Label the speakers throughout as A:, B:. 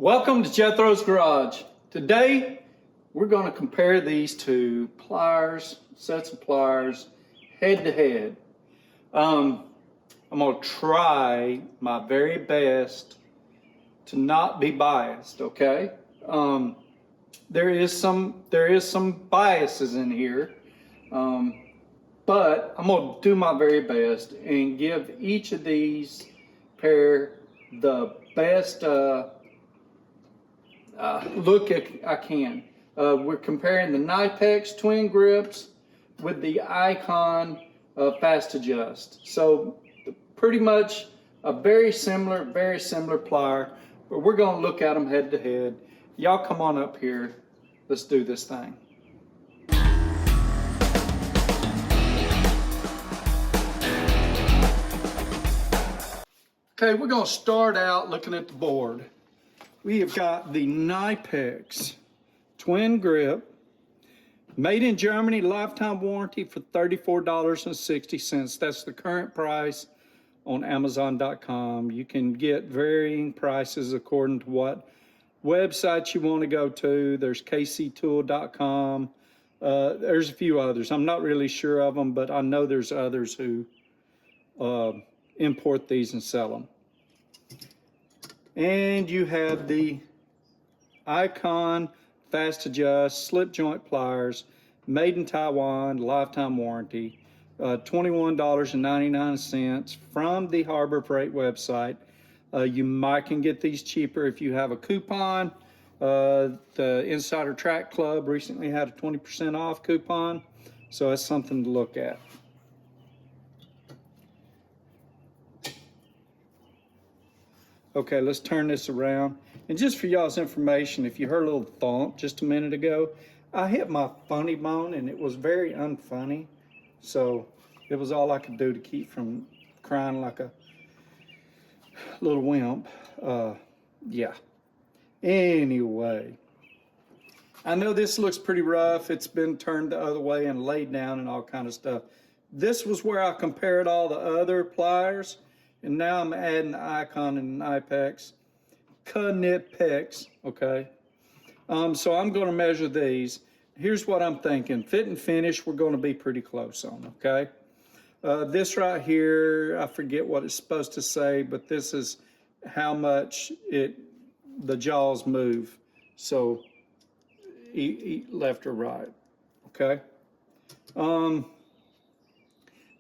A: Welcome to Jethro's Garage. Today we're going to compare these two pliers, sets of pliers, head to head. I'm going to try my very best to not be biased, okay? There is some biases in here, but I'm going to do my very best and give each of these pair the best look I can. We're comparing the Knipex Twin Grips with the Icon Fast Adjust. So pretty much a very similar plier, but we're going to look at them head to head. Y'all come on up here. Let's do this thing. Okay, we're going to start out looking at the board. We have got the Knipex Twin Grip, made in Germany, lifetime warranty for $34.60. That's the current price on Amazon.com. You can get varying prices according to what website you want to go to. There's kctool.com. There's a few others. I'm not really sure of them, but I know there's others who import these and sell them. And you have the Icon Fast Adjust slip joint pliers, made in Taiwan, lifetime warranty, $21.99 from the Harbor Freight website. You might can get these cheaper if you have a coupon. The Insider Track Club recently had a 20% off coupon, so that's something to look at. Okay, let's turn this around. And just for y'all's information, if you heard a little thump just a minute ago, I hit my funny bone and it was very unfunny. So it was all I could do to keep from crying like a little wimp. Yeah. Anyway, I know this looks pretty rough. It's been turned the other way and laid down and all kind of stuff. This was where I compared all the other pliers. And now I'm adding the Icon and Knipex, okay? So I'm gonna measure these. Here's what I'm thinking. Fit and finish, we're gonna be pretty close on, okay? This right here, I forget what it's supposed to say, but this is how much the jaws move. So left or right, okay?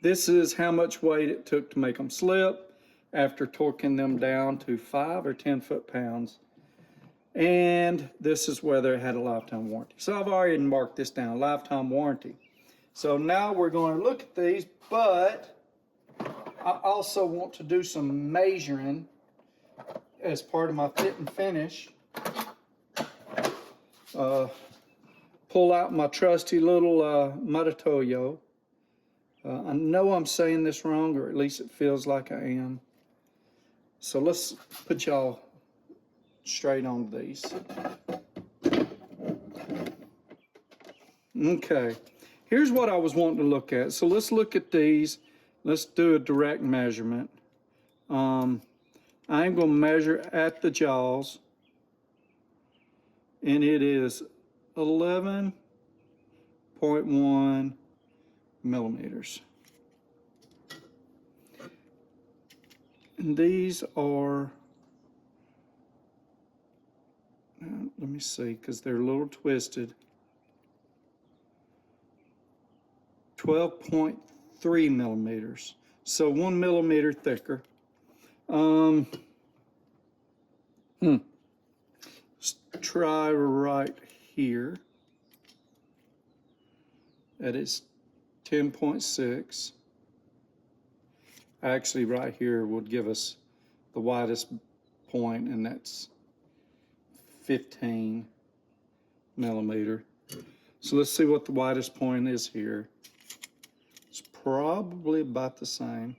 A: This is how much weight it took to make them slip after torquing them down to 5 or 10 foot-pounds. And this is whether it had a lifetime warranty. So I've already marked this down, lifetime warranty. So now we're going to look at these, but I also want to do some measuring as part of my fit and finish. Pull out my trusty little Maratoyo. I know I'm saying this wrong, or at least it feels like I am. So let's put y'all straight on these. Okay, here's what I was wanting to look at. So let's look at these. Let's do a direct measurement. I'm going to measure at the jaws, and it is 11.1 millimeters. And these are, let me see, because they're a little twisted, 12.3 millimeters. So 1 millimeter thicker. Let's try right here. That is 10.6. Actually, right here would give us the widest point, and that's 15 millimeter. So let's see what the widest point is here. It's probably about the same.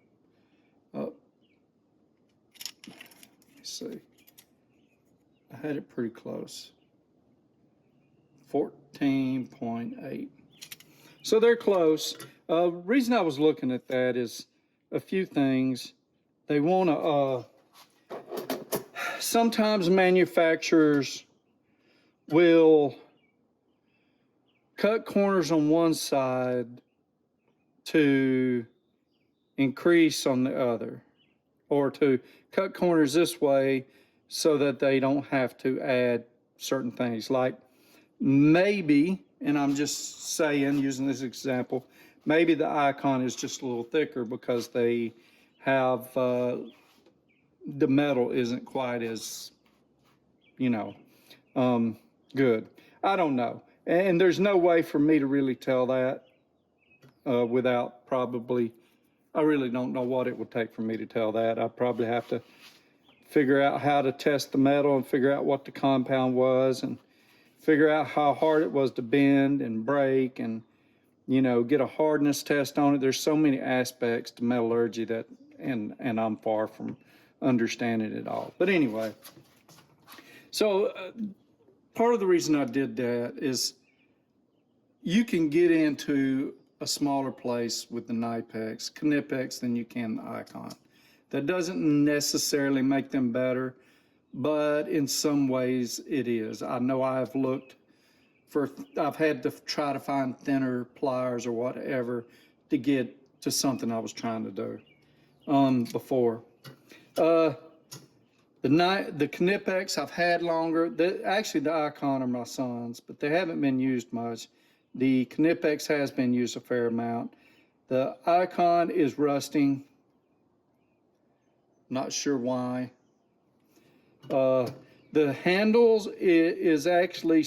A: Let me see. I had it pretty close. 14.8. So they're close. Reason I was looking at that is a few things. They want to sometimes manufacturers will cut corners on one side to increase on the other, or to cut corners this way so that they don't have to add certain things. Like maybe, and I'm just saying, using this example, maybe the Icon is just a little thicker because they have, the metal isn't quite as, good. I don't know. And there's no way for me to really tell that without probably, I really don't know what it would take for me to tell that. I'd probably have to figure out how to test the metal and figure out what the compound was and figure out how hard it was to bend and break and, get a hardness test on it. There's so many aspects to metallurgy that, and I'm far from understanding it all. But anyway, so part of the reason I did that is you can get into a smaller place with the Knipex than you can the Icon. That doesn't necessarily make them better, but in some ways it is. I know I've had to try to find thinner pliers or whatever to get to something I was trying to do before. The Knipex I've had longer. Actually, the Icon are my son's, but they haven't been used much. The Knipex has been used a fair amount. The Icon is rusting. Not sure why. The handles is actually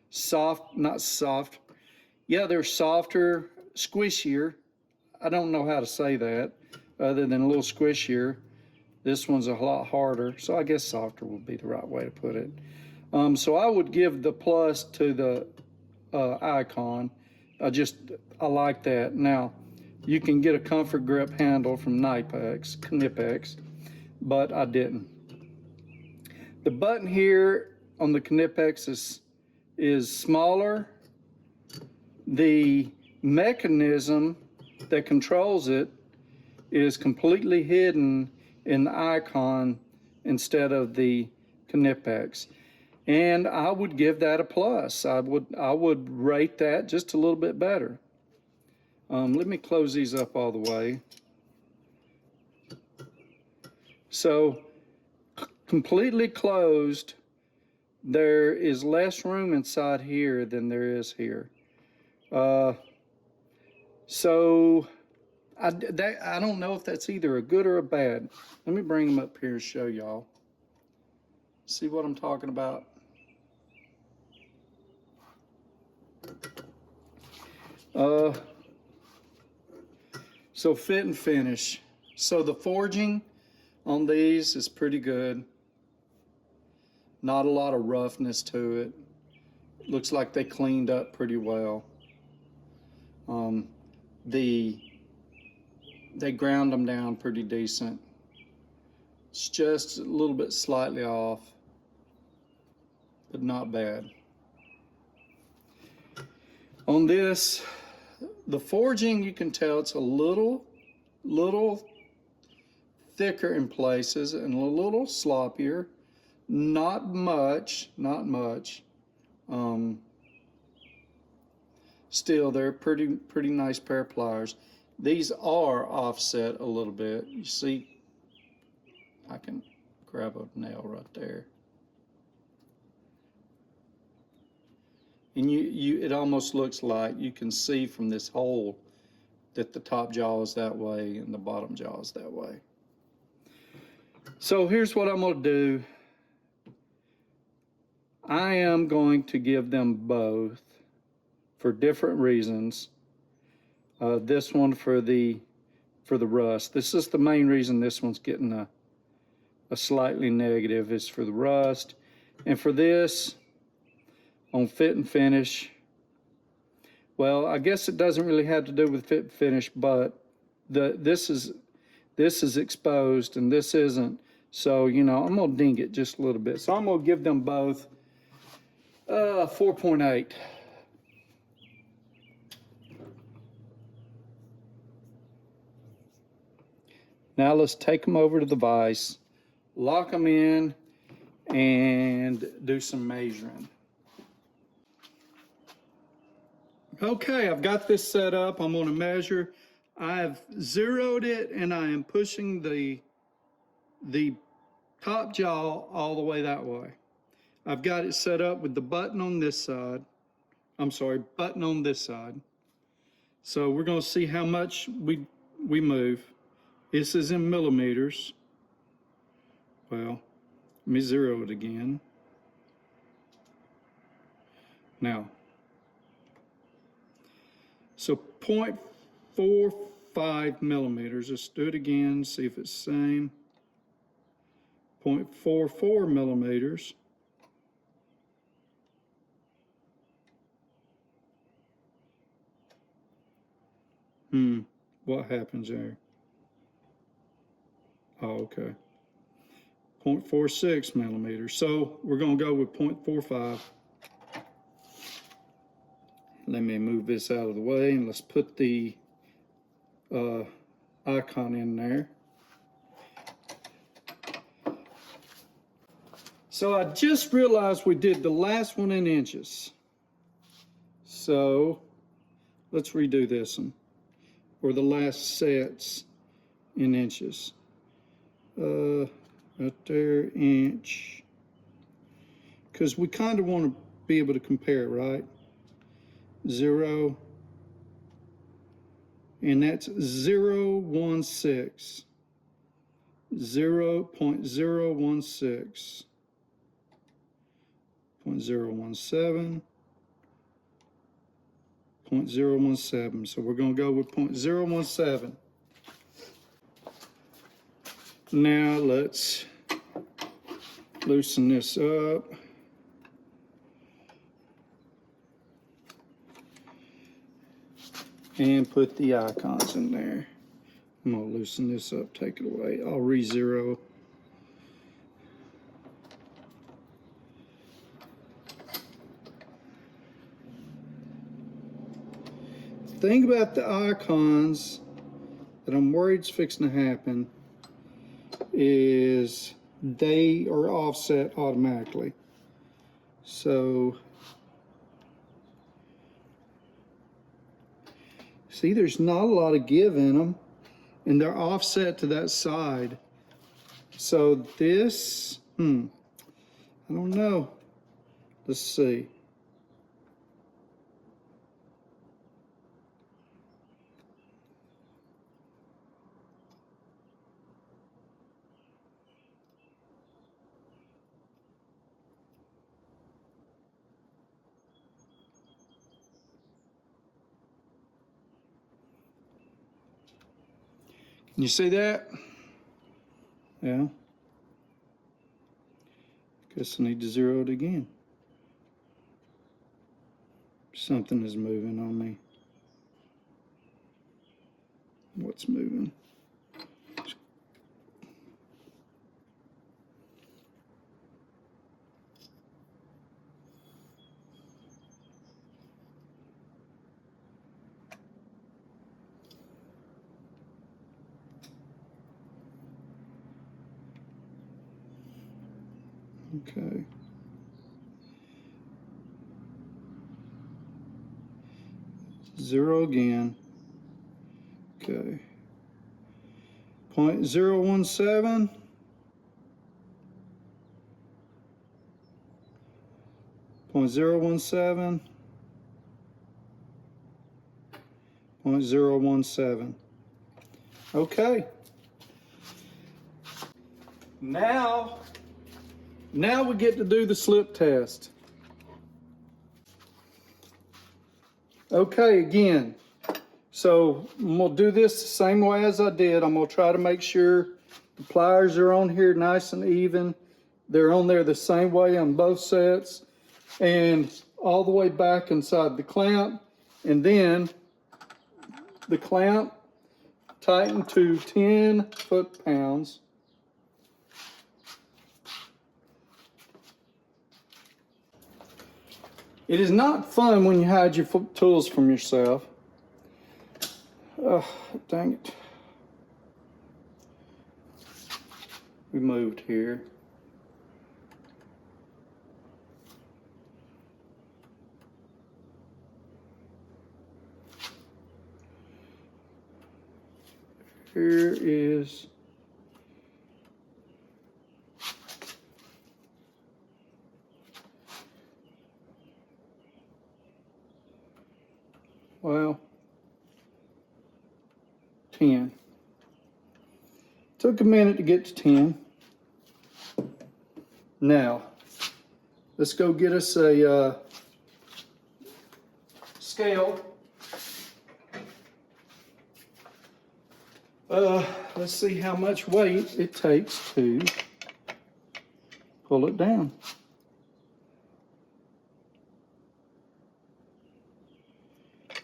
A: soft, not soft. Yeah, they're softer, squishier. I don't know how to say that other than a little squishier. This one's a lot harder, so I guess softer would be the right way to put it. So I would give the plus to the Icon. I like that. Now, you can get a comfort grip handle from Knipex, but I didn't. The button here on the Knipex is smaller. The mechanism that controls it is completely hidden in the Icon instead of the Knipex. And I would give that a plus. I would rate that just a little bit better. Let me close these up all the way. So completely closed, there is less room inside here than there is here. So I don't know if that's either a good or a bad. Let me bring them up here and show y'all. See what I'm talking about? So fit and finish. So the forging on these is pretty good. Not a lot of roughness to it. Looks like they cleaned up pretty well. They ground them down pretty decent. It's just a little bit slightly off, but not bad. On this, the forging, you can tell it's a little thicker in places and a little sloppier. Not much. Still, they're pretty nice pair of pliers. These are offset a little bit. You see, I can grab a nail right there. And it almost looks like you can see from this hole that the top jaw is that way and the bottom jaw is that way. So here's what I'm going to do. I am going to give them both for different reasons. This one for the rust. This is the main reason this one's getting a slightly negative, is for the rust. And for this, on fit and finish, well, I guess it doesn't really have to do with fit and finish, but this is exposed and this isn't. So, I'm gonna ding it just a little bit. So I'm gonna give them both 4.8. Now let's take them over to the vise, lock them in, and do some measuring. Okay, I've got this set up. I'm going to measure. I've zeroed it, and I am pushing the top jaw all the way that way. I've got it set up with the button on this side. I'm sorry, button on this side. So we're going to see how much we move. This is in millimeters. Well, let me zero it again. Now, so 0.45 millimeters. Let's do it again, see if it's the same. 0.44 millimeters. What happens there? Oh, okay. 0.46 millimeters. So we're going to go with 0.45. Let me move this out of the way, and let's put the icon in there. So I just realized we did the last one in inches. So let's redo this one, or the last sets in inches. Right there, inch. Because we kind of want to be able to compare, right? 0, and that's 0.016. 0.016. 0.017. 0.017. So we're going to go with 0.017. Now let's loosen this up. And put the icons in there. I'm going to loosen this up, take it away. I'll re-zero. The thing about the icons that I'm worried is fixing to happen is they are offset automatically. So see, there's not a lot of give in them, and they're offset to that side. So this, I don't know. Let's see. Can you see that? Yeah. Guess I need to zero it again. Something is moving on me. What's moving? Okay. Zero again. Okay. 0.017. 0.017. 0.017. Okay. Now we get to do the slip test. Okay, again, so I'm gonna do this the same way as I did. I'm gonna try to make sure the pliers are on here nice and even. They're on there the same way on both sets, and all the way back inside the clamp, and then the clamp tightened to 10 foot-pounds. It is not fun when you hide your tools from yourself. Dang it. we moved here. Here is well, 10. Took a minute to get to 10. Now, let's go get us a scale. Let's see how much weight it takes to pull it down.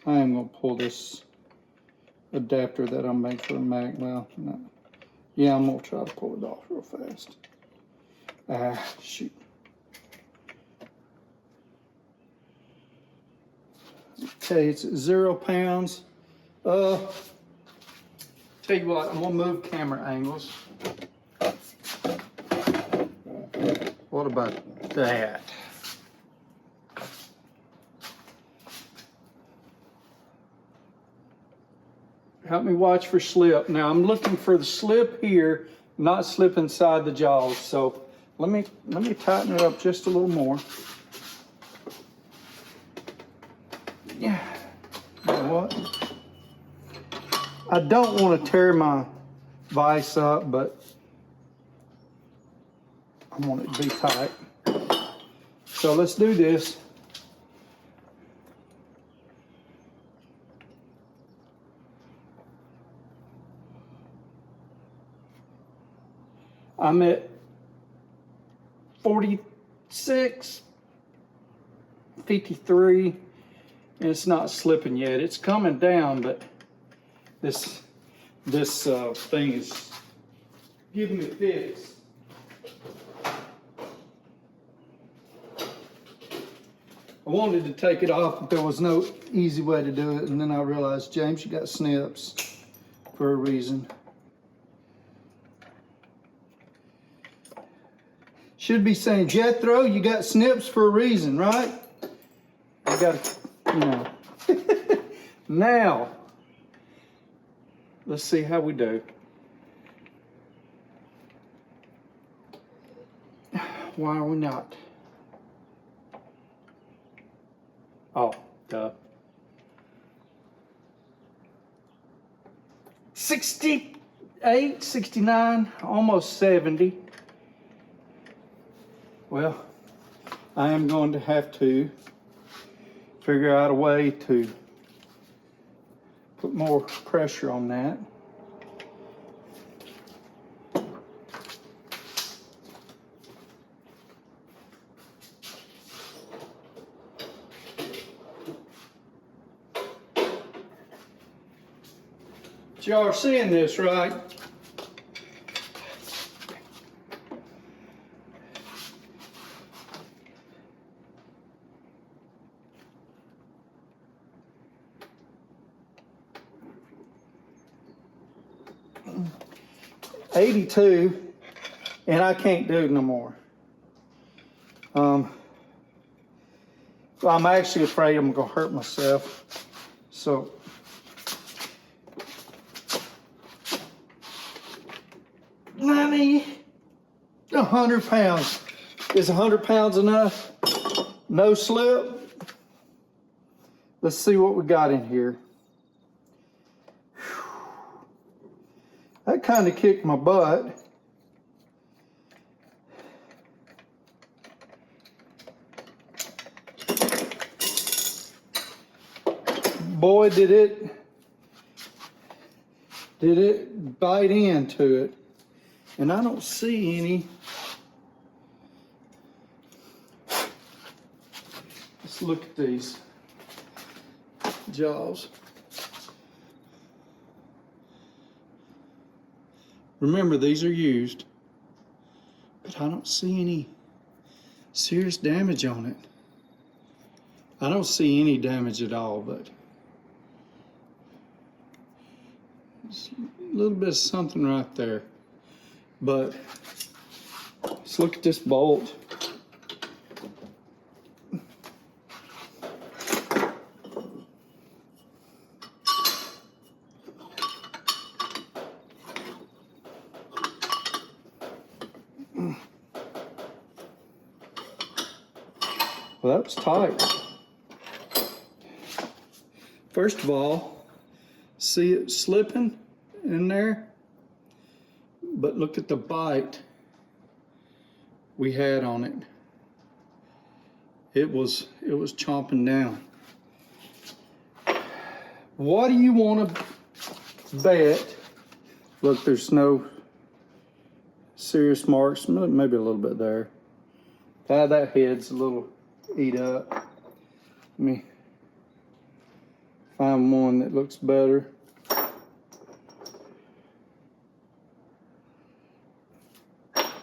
A: I am going to pull this adapter that I made for a Mac. Well, no. Yeah, I'm going to try to pull it off real fast. Shoot. Okay, it's at 0 pounds. Tell you what, I'm going to move camera angles. What about that? Help me watch for slip. Now I'm looking for the slip here, not slip inside the jaws. So let me tighten it up just a little more. Yeah. You know what? I don't want to tear my vise up, but I want it to be tight. So let's do this. I'm at 46, 53, and it's not slipping yet. It's coming down, but this thing is giving me fits. I wanted to take it off, but there was no easy way to do it, and then I realized, James, you got snips for a reason. Should be saying, Jethro, you got snips for a reason, right? I got, you know. Now, let's see how we do. Why are we not? Oh, duh. 68, 69, almost 70. Well, I am going to have to figure out a way to put more pressure on that. Y'all are seeing this, right? $82, and I can't do it no more. Well, I'm actually afraid I'm gonna hurt myself. So, $90, 100 pounds. Is 100 pounds enough? No slip? Let's see what we got in here. That kind of kicked my butt. Boy, did it bite into it. And I don't see any. Let's look at these jaws. Remember, these are used, but I don't see any serious damage on it. I don't see any damage at all, but there's a little bit of something right there. But Let's look at this bolt. Well, that was tight. First of all, see it slipping in there? But look at the bite we had on it. It was chomping down. What do you want to bet? Look, there's no serious marks, maybe a little bit there. That head's a little eat up. Let me find one that looks better.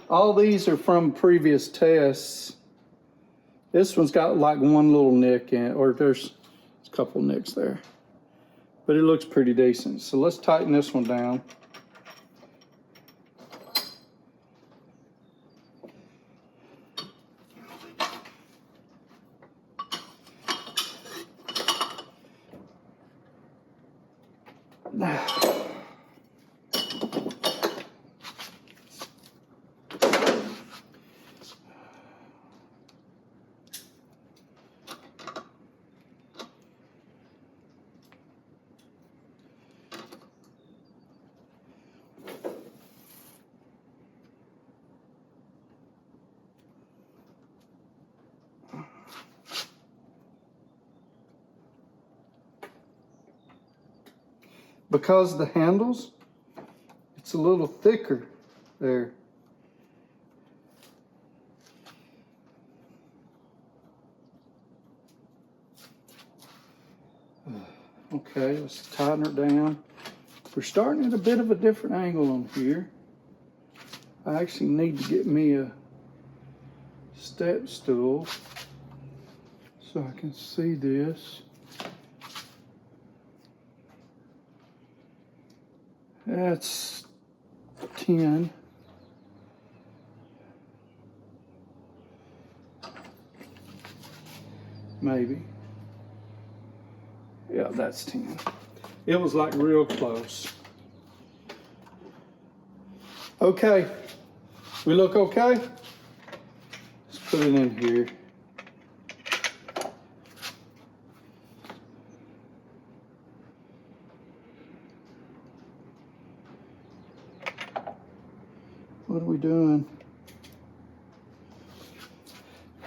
A: All these are from previous tests. This one's got like one little nick in it, or there's a couple nicks there. But it looks pretty decent. So let's tighten this one down. Because the handles, it's a little thicker there. Okay, let's tighten her down. We're starting at a bit of a different angle on here. I actually need to get me a step stool so I can see this. That's 10. Maybe. Yeah, that's 10. It was like real close. Okay. We look okay? Let's put it in here. What are we doing?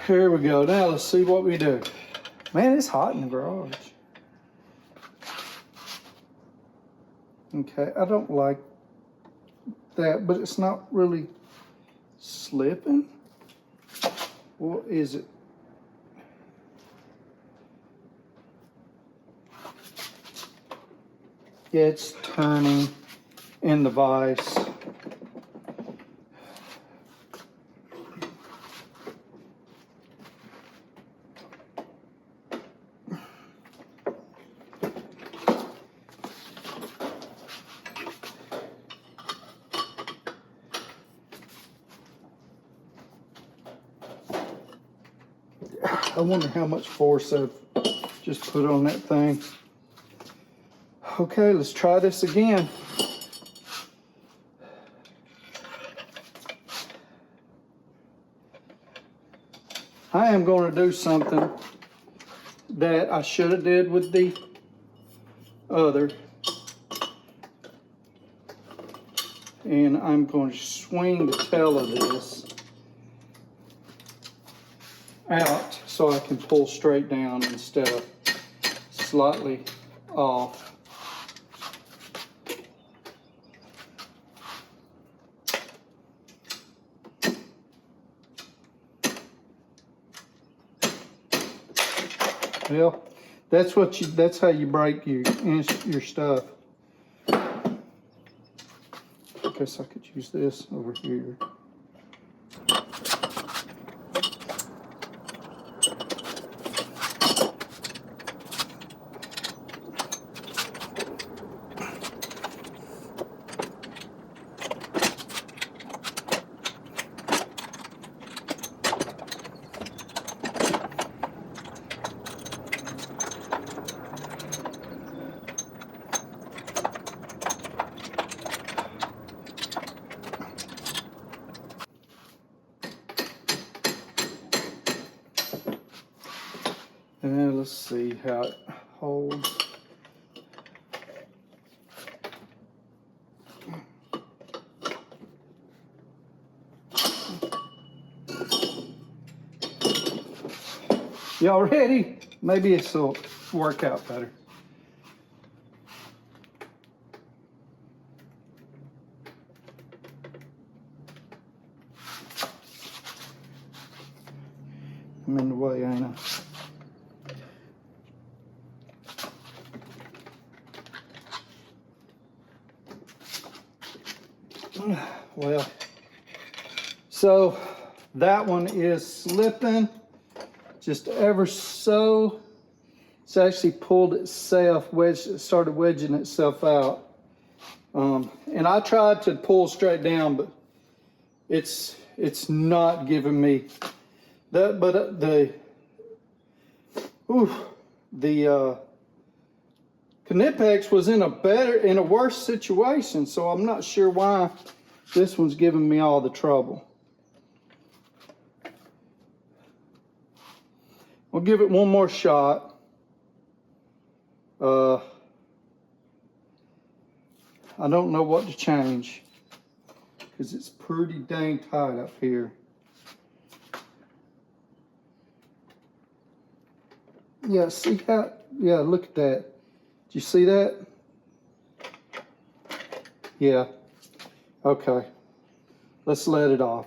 A: Here we go. Now let's see what we do. Man, it's hot in the garage. Okay, I don't like that, but it's not really slipping. What is it? Yeah, it's turning in the vise. I wonder how much force I've just put on that thing. Okay, let's try this again. I am going to do something that I should have did with the other. And I'm going to swing the tail of this out so I can pull straight down instead of slightly off. Well, that's how you break your stuff. I guess I could use this over here. And let's see how it holds. Y'all ready? Maybe this will work out better. I'm in the way, ain't I? Well, so that one is slipping just ever so. It's actually pulled itself, started wedging itself out. And I tried to pull straight down, but it's not giving me that. But the Knipex was in a worse situation, so I'm not sure why this one's giving me all the trouble. We'll give it one more shot. I don't know what to change because it's pretty dang tight up here. Yeah, see how? Yeah, look at that. Did you see that? Yeah. Okay. Let's let it off.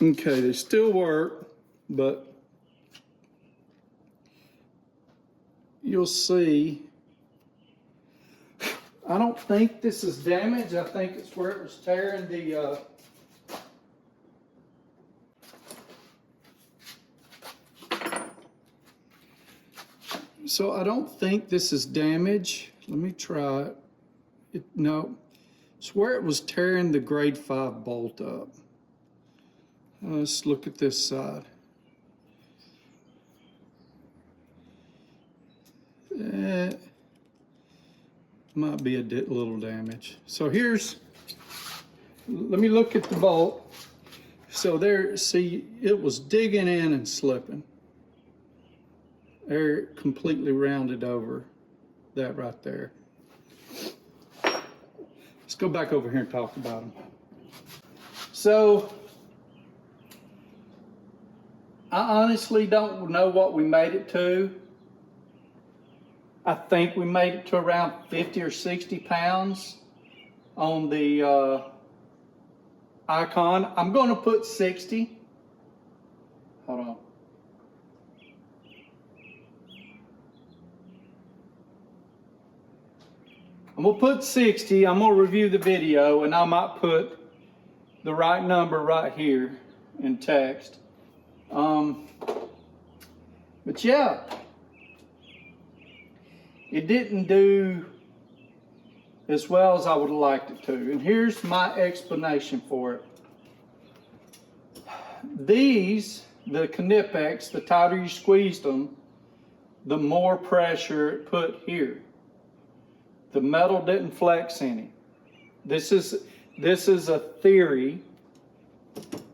A: Okay, they still work, but you'll see. I don't think this is damage. I think it's where it was tearing the so I don't think this is damage. Let me try it. No, it's where it was tearing the grade 5 bolt up. Let's look at this side. Might be a little damage. So let me look at the bolt. So there, see, it was digging in and slipping. There, it completely rounded over that right there. Let's go back over here and talk about them. So, I honestly don't know what we made it to. I think we made it to around 50 or 60 pounds on the Icon. I'm going to put 60. Hold on. I'm going to put 60. I'm going to review the video and I might put the right number right here in text. But yeah, it didn't do as well as I would have liked it to. And here's my explanation for it. These, the Knipex, the tighter you squeezed them, the more pressure it put here. The metal didn't flex any. This is a theory,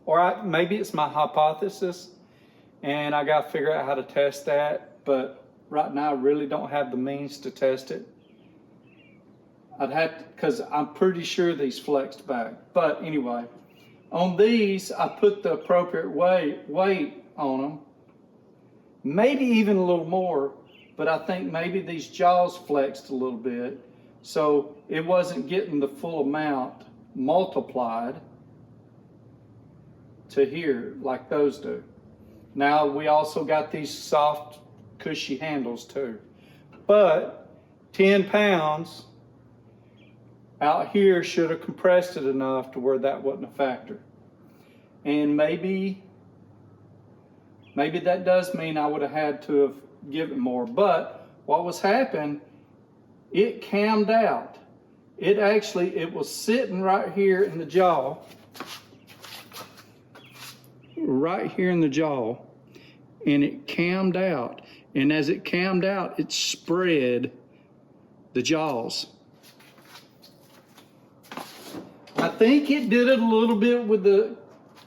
A: or maybe it's my hypothesis, and I got to figure out how to test that. But right now, I really don't have the means to test it. I'd have to, because I'm pretty sure these flexed back. But anyway, on these, I put the appropriate weight on them. Maybe even a little more, but I think maybe these jaws flexed a little bit. So it wasn't getting the full amount multiplied to here like those do. Now we also got these soft, cushy handles too. But 10 pounds out here should have compressed it enough to where that wasn't a factor. And maybe that does mean I would have had to have given more. But what was happening, it cammed out. It was sitting right here in the jaw. Right here in the jaw. And it cammed out. And as it cammed out, it spread the jaws. think it did it a little bit with the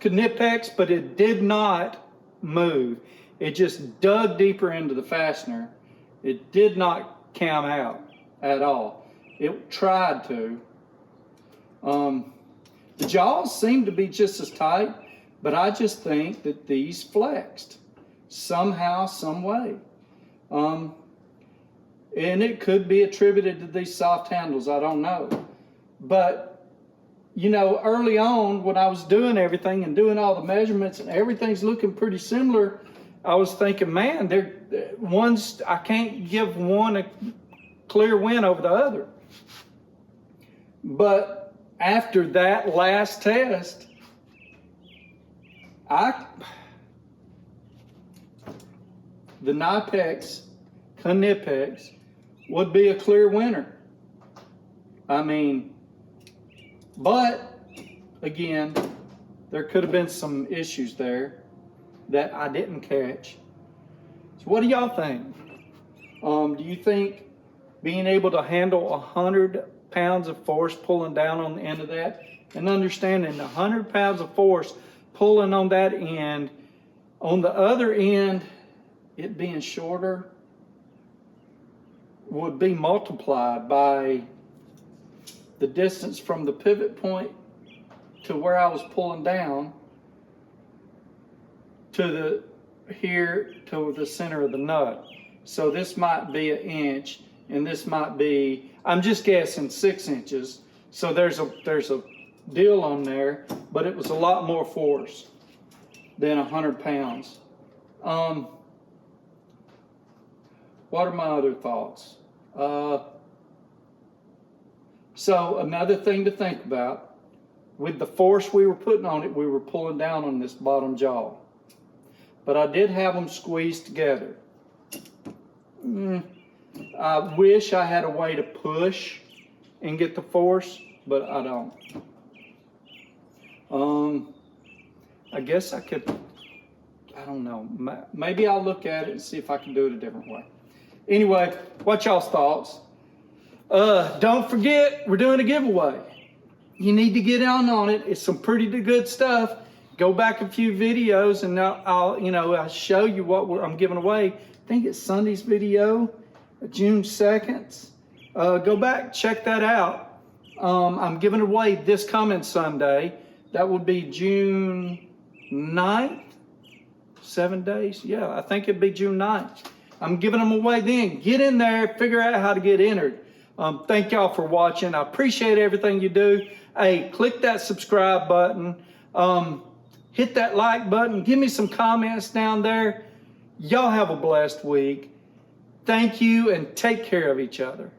A: Knipex, but it did not move. It just dug deeper into the fastener. It did not cam out at all. It tried to. The jaws seem to be just as tight, but I just think that these flexed somehow, some way. And it could be attributed to these soft handles, I don't know. But, you know, early on when I was doing everything and doing all the measurements and everything's looking pretty similar, I was thinking, man, I can't give one a clear win over the other. But after that last test, the Knipex would be a clear winner. I mean, but again, there could have been some issues there that I didn't catch. So what do y'all think? Do you think being able to handle 100 pounds of force pulling down on the end of that, and understanding 100 pounds of force pulling on that end, on the other end, it being shorter, would be multiplied by the distance from the pivot point to where I was pulling down to the center of the nut. So this might be an inch, and this might be, I'm just guessing, 6 inches. So there's a deal on there, but it was a lot more force than 100 pounds. What are my other thoughts? So another thing to think about, with the force we were putting on it, we were pulling down on this bottom jaw. But I did have them squeezed together. I wish I had a way to push and get the force, but I don't. I guess I could, I don't know. Maybe I'll look at it and see if I can do it a different way. Anyway, what y'all's thoughts? Don't forget, we're doing a giveaway. You need to get on it. It's some pretty good stuff. Go back a few videos and I'll show you what I'm giving away. I think it's Sunday's video, June 2nd. Go back, check that out. I'm giving away this coming Sunday. That would be June 9th. 7 days? Yeah, I think it'd be June 9th. I'm giving them away then. Get in there, figure out how to get entered. Thank y'all for watching. I appreciate everything you do. Hey, click that subscribe button. Hit that like button. Give me some comments down there. Y'all have a blessed week. Thank you and take care of each other.